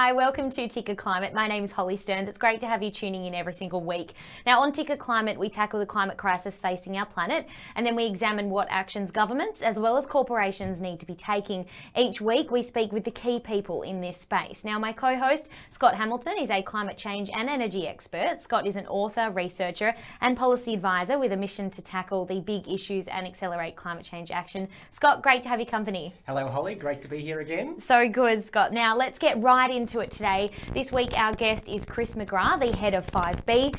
Hi, welcome to Ticker Climate. My name is Holly Stearns. It's great to have you tuning in every single week. Now, on Ticker Climate, we tackle the climate crisis facing our planet, and then we examine what actions governments as well as corporations need to be taking. Each week, we speak with the key people in this space. Now, my co-host, Scott Hamilton, is a climate change and energy expert. Scott is an author, researcher, and policy advisor with a mission to tackle the big issues and accelerate climate change action. Scott, great to have your company. Hello, Holly. Great to be here again. So good, Scott. Now, let's get right into it today. This week, our guest is Chris McGrath, the head of 5B,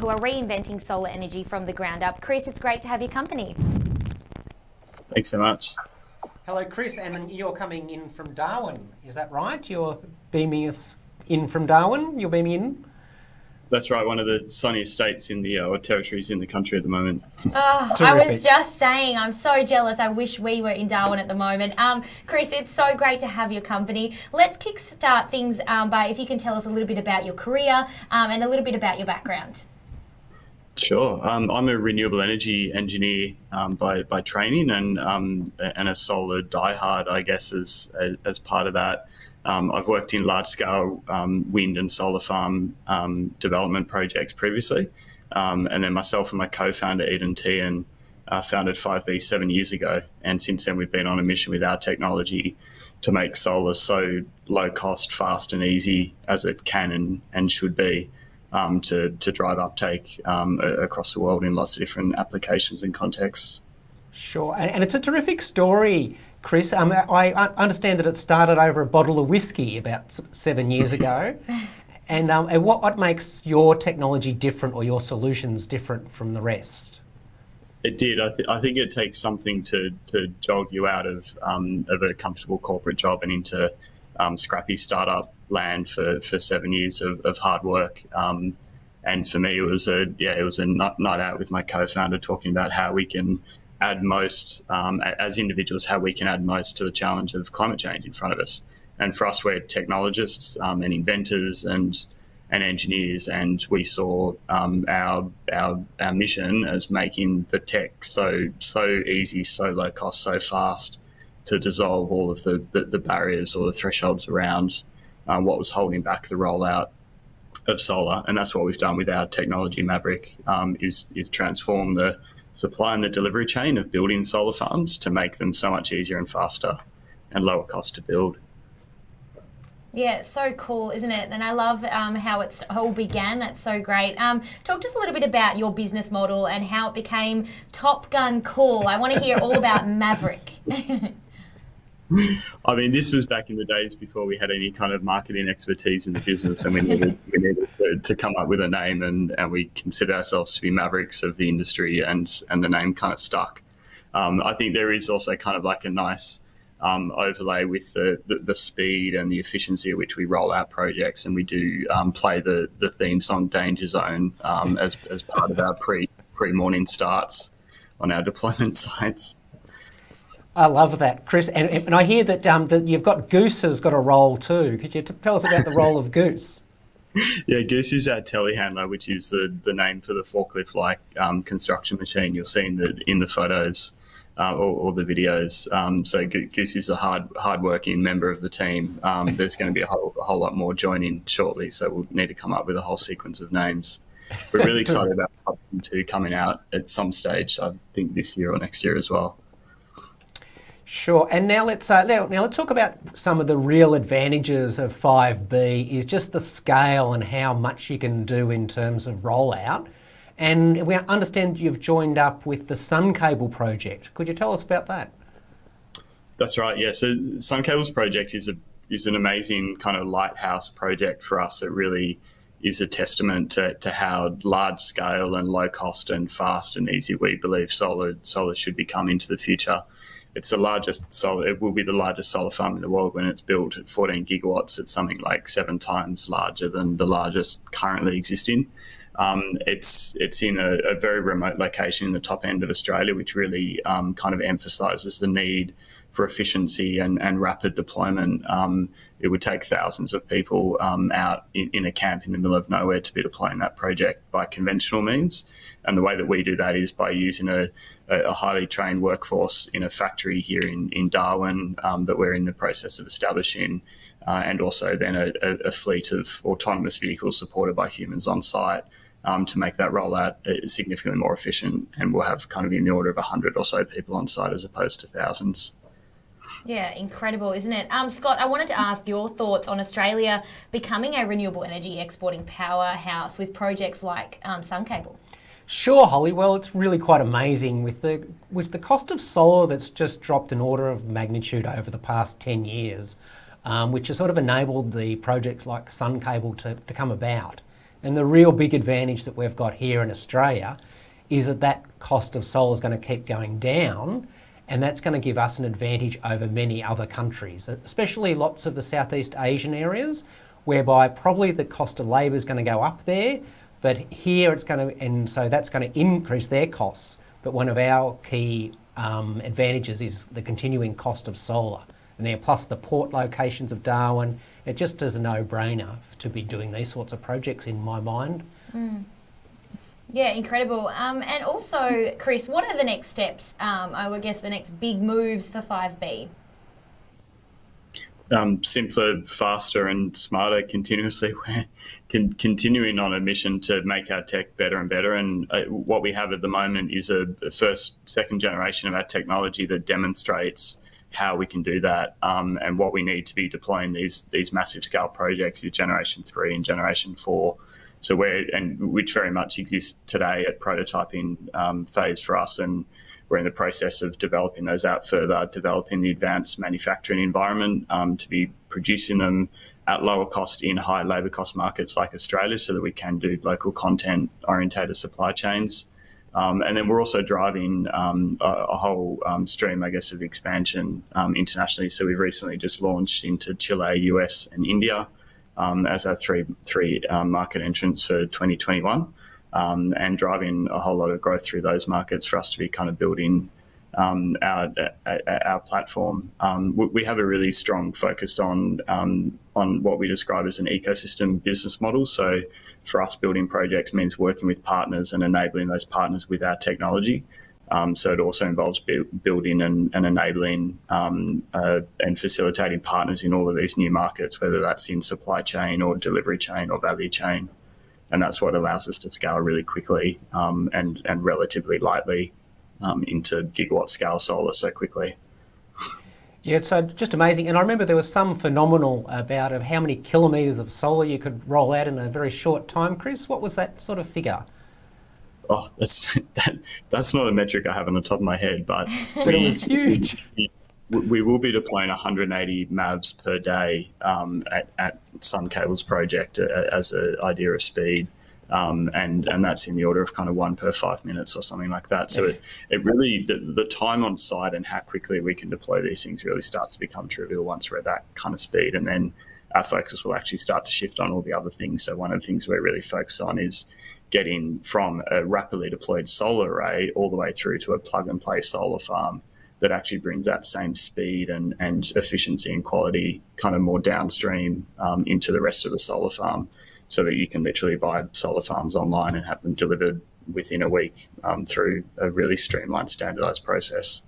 who are reinventing solar energy from the ground up. Chris, it's great to have your company. Thanks so much. Hello, Chris, and you're coming in from Darwin. Is that right? You're beaming us in from Darwin? You're beaming in? That's right, one of the sunniest states in the or territories in the country at the moment. Oh, I was just saying, I'm so jealous. I wish we were in Darwin at the moment. Chris, it's so great to have your company. Let's kickstart things by if you can tell us a little bit about your career and a little bit about your background. Sure. I'm a renewable energy engineer by training and a solar diehard, I guess, as part of that. I've worked in large-scale wind and solar farm development projects previously, and then myself and my co-founder Eden Tian founded 5B 7 years ago, and since then we've been on a mission with our technology to make solar so low-cost, fast and easy as it can and should be to drive uptake across the world in lots of different applications and contexts. Sure, and it's a terrific story, Chris. I understand that it started over a bottle of whiskey about 7 years ago. And what makes your technology different or your solutions different from the rest? It did. I think it takes something to jog you out of a comfortable corporate job and into scrappy startup land for 7 years of hard work. And for me, it was a night out with my co-founder talking about how we can add most, as individuals, how we can add most to the challenge of climate change in front of us. And for us, we're technologists and inventors and engineers, and we saw our mission as making the tech so easy, so low cost, so fast to dissolve all of the barriers or the thresholds around what was holding back the rollout of solar. And that's what we've done with our technology Maverick, is transform the supply and the delivery chain of building solar farms to make them so much easier and faster and lower cost to build. Yeah, it's so cool, isn't it? And I love how it's all began. That's so great. Talk to us a little bit about your business model and how it became Top Gun cool. I want to hear all about Maverick. I mean, this was back in the days before we had any kind of marketing expertise in the business, and we needed to come up with a name, and we consider ourselves to be mavericks of the industry, and the name kind of stuck. I think there is also kind of like a nice overlay with the speed and the efficiency at which we roll out projects, and we do play the theme song Danger Zone as part of our pre-morning starts on our deployment sites. I love that, Chris. And I hear that you've got Goose has got a role too. Could you tell us about the role of Goose? Yeah, Goose is our telehandler, which is the name for the forklift-like construction machine you'll see in the photos or the videos. So Goose is a hard-working member of the team. There's going to be a whole lot more joining shortly, so we'll need to come up with a whole sequence of names. We're really excited about Top 2 coming out at some stage, I think this year or next year as well. Sure, and now let's talk about some of the real advantages of 5B. Is just the scale and how much you can do in terms of rollout. And we understand you've joined up with the Sun Cable project. Could you tell us about that? That's right. Yeah. So Sun Cable's project is an amazing kind of lighthouse project for us. It really is a testament to how large scale and low cost and fast and easy we believe solar should become into the future. It's it will be the largest solar farm in the world when it's built at 14 gigawatts. It's something like 7 times larger than the largest currently existing. It's in a very remote location in the top end of Australia, which really kind of emphasises the need for efficiency and rapid deployment. It would take thousands of people out in a camp in the middle of nowhere to be deploying that project by conventional means. And the way that we do that is by using a highly trained workforce in a factory here in Darwin that we're in the process of establishing, and also then a fleet of autonomous vehicles supported by humans on site to make that rollout significantly more efficient. And we'll have kind of in the order of 100 or so people on site as opposed to thousands. Yeah, incredible, isn't it? Scott, I wanted to ask your thoughts on Australia becoming a renewable energy exporting powerhouse with projects like Sun Cable. Sure, Holly. Well, it's really quite amazing with the cost of solar that's just dropped an order of magnitude over the past 10 years, which has sort of enabled the projects like Sun Cable to come about. And the real big advantage that we've got here in Australia is that cost of solar is going to keep going down, and that's going to give us an advantage over many other countries, especially lots of the Southeast Asian areas, whereby probably the cost of labour is going to go up there, but here it's going to, and so that's going to increase their costs. But one of our key advantages is the continuing cost of solar. And then plus the port locations of Darwin, it just is a no-brainer to be doing these sorts of projects in my mind. Yeah, incredible. And also, Chris, what are the next steps? I would guess the next big moves for 5B. Simpler, faster and smarter continuously. We're continuing on a mission to make our tech better and better. And what we have at the moment is a second generation of our technology that demonstrates how we can do that. And what we need to be deploying these massive scale projects is generation 3 and generation 4. So which very much exists today at prototyping phase for us. And we're in the process of developing those out further, developing the advanced manufacturing environment to be producing them at lower cost in high labour cost markets like Australia so that we can do local content orientated supply chains. And then we're also driving a whole stream, I guess, of expansion internationally. So we've recently just launched into Chile, US and India as our three market entrants for 2021. And driving a whole lot of growth through those markets for us to be kind of building our platform. We have a really strong focus on what we describe as an ecosystem business model. So for us, building projects means working with partners and enabling those partners with our technology. So it also involves building and enabling and facilitating partners in all of these new markets, whether that's in supply chain or delivery chain or value chain. And that's what allows us to scale really quickly and relatively lightly into gigawatt scale solar so quickly. Yeah, it's just amazing. And I remember there was some phenomenal about of how many kilometres of solar you could roll out in a very short time, Chris. What was that sort of figure? Oh, that's not a metric I have on the top of my head, but it was huge. We will be deploying 180 MAVs per day at Sun Cable's project as an idea of speed. And that's in the order of kind of 1 per 5 minutes or something like that. So it really, the time on site and how quickly we can deploy these things really starts to become trivial once we're at that kind of speed. And then our focus will actually start to shift on all the other things. So one of the things we're really focused on is getting from a rapidly deployed solar array all the way through to a plug and play solar farm that actually brings that same speed and efficiency and quality kind of more downstream into the rest of the solar farm, so that you can literally buy solar farms online and have them delivered within a week through a really streamlined, standardized process.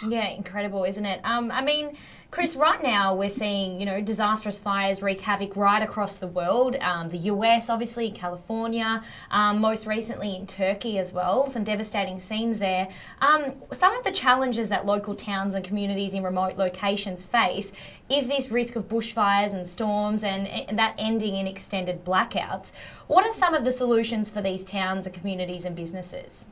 Yeah, incredible, isn't it? I mean, Chris, right now we're seeing, disastrous fires wreak havoc right across the world. The US, obviously, California, most recently in Turkey as well. Some devastating scenes there. Some of the challenges that local towns and communities in remote locations face is this risk of bushfires and storms and that ending in extended blackouts. What are some of the solutions for these towns and communities and businesses?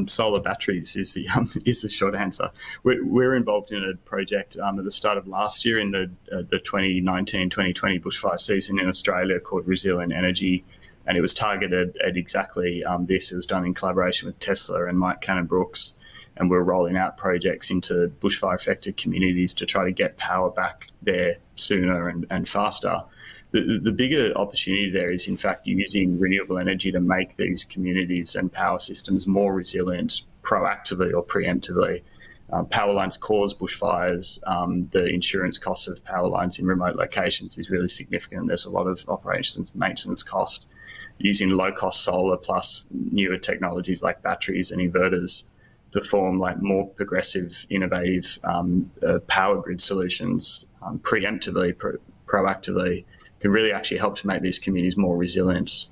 Solar batteries is the short answer. We're involved in a project at the start of last year in the 2019-2020 bushfire season in Australia called Resilient Energy, and it was targeted at exactly this. It was done in collaboration with Tesla and Mike Cannon-Brookes, and we're rolling out projects into bushfire-affected communities to try to get power back there sooner and faster. The bigger opportunity there is, in fact, using renewable energy to make these communities and power systems more resilient proactively or preemptively. power lines cause bushfires. The insurance costs of power lines in remote locations is really significant. There's a lot of operations and maintenance cost. Using low-cost solar plus newer technologies like batteries and inverters to form like more progressive, innovative power grid solutions preemptively, proactively, can really actually help to make these communities more resilient.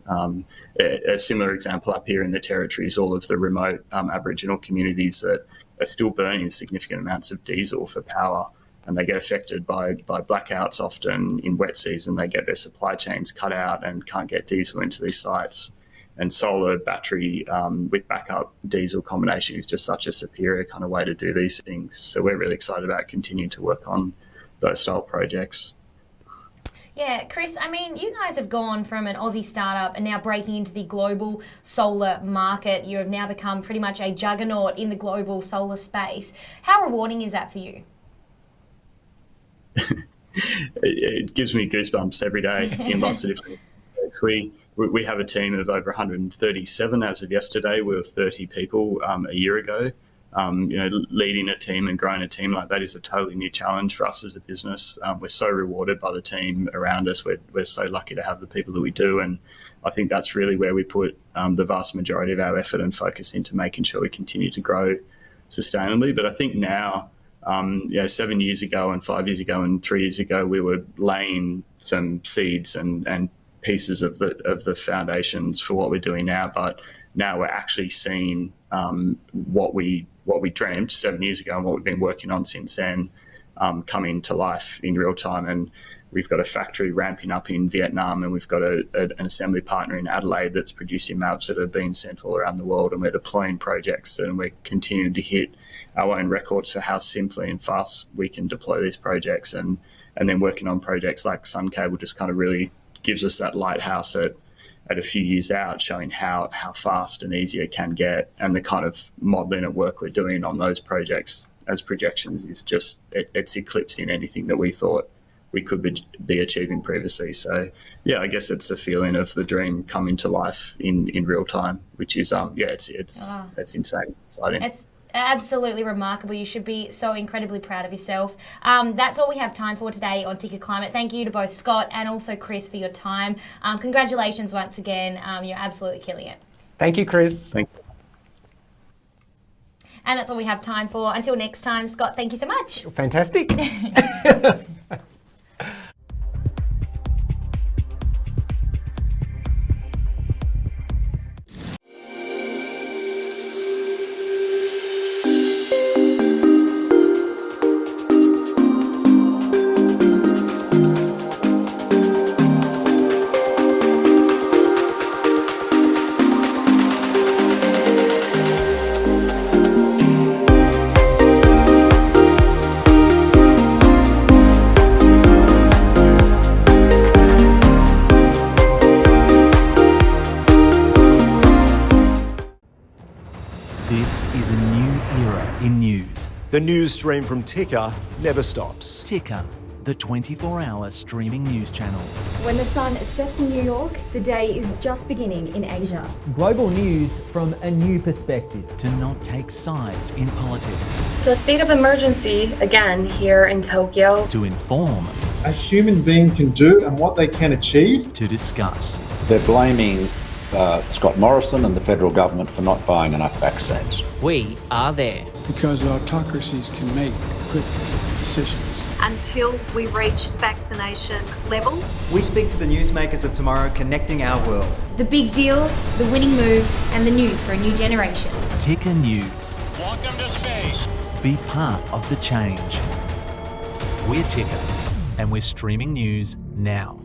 A similar example up here in the Territory is all of the remote Aboriginal communities that are still burning significant amounts of diesel for power, and they get affected by blackouts often in wet season. They get their supply chains cut out and can't get diesel into these sites. And solar battery with backup diesel combination is just such a superior kind of way to do these things. So we're really excited about continuing to work on those style projects. Yeah, Chris, I mean, you guys have gone from an Aussie startup and now breaking into the global solar market. You have now become pretty much a juggernaut in the global solar space. How rewarding is that for you? It gives me goosebumps every day in lots of different ways. We have a team of over 137 as of yesterday. We were 30 people a year ago. Leading a team and growing a team like that is a totally new challenge for us as a business. We're so rewarded by the team around us. We're so lucky to have the people that we do, and I think that's really where we put the vast majority of our effort and focus into making sure we continue to grow sustainably. But I think now, 7 years ago and 5 years ago and 3 years ago, we were laying some seeds and pieces of the foundations for what we're doing now. But now we're actually seeing what we dreamed 7 years ago and what we've been working on since then coming to life in real time. And we've got a factory ramping up in Vietnam, and we've got an assembly partner in Adelaide that's producing maps that are being sent all around the world, and we're deploying projects, and we're continuing to hit our own records for how simply and fast we can deploy these projects. And then working on projects like Sun Cable just kind of really gives us that lighthouse at a few years out, showing how fast and easy it can get. And the kind of modelling and work we're doing on those projects as projections is just, it's eclipsing anything that we thought we could be achieving previously. So yeah, I guess it's the feeling of the dream coming to life in real time, which is, it's insane, exciting. It's absolutely remarkable. You should be so incredibly proud of yourself. That's all we have time for today on Ticker Climate. Thank you to both Scott and also Chris for your time. Congratulations once again. You're absolutely killing it. Thank you, Chris. Thanks. And that's all we have time for. Until next time, Scott, thank you so much. Fantastic. This is a new era in news. The news stream from Ticker never stops. Ticker, the 24-hour streaming news channel. When the sun sets in New York, the day is just beginning in Asia. Global news from a new perspective. To not take sides in politics. It's a state of emergency, again, here in Tokyo. To inform. A human being can do and what they can achieve. To discuss. They're blaming Scott Morrison and the federal government for not buying enough vaccines. We are there. Because autocracies can make quick decisions. Until we reach vaccination levels. We speak to the newsmakers of tomorrow, connecting our world. The big deals, the winning moves, and the news for a new generation. Ticker News. Welcome to space. Be part of the change. We're Ticker, and we're streaming news now.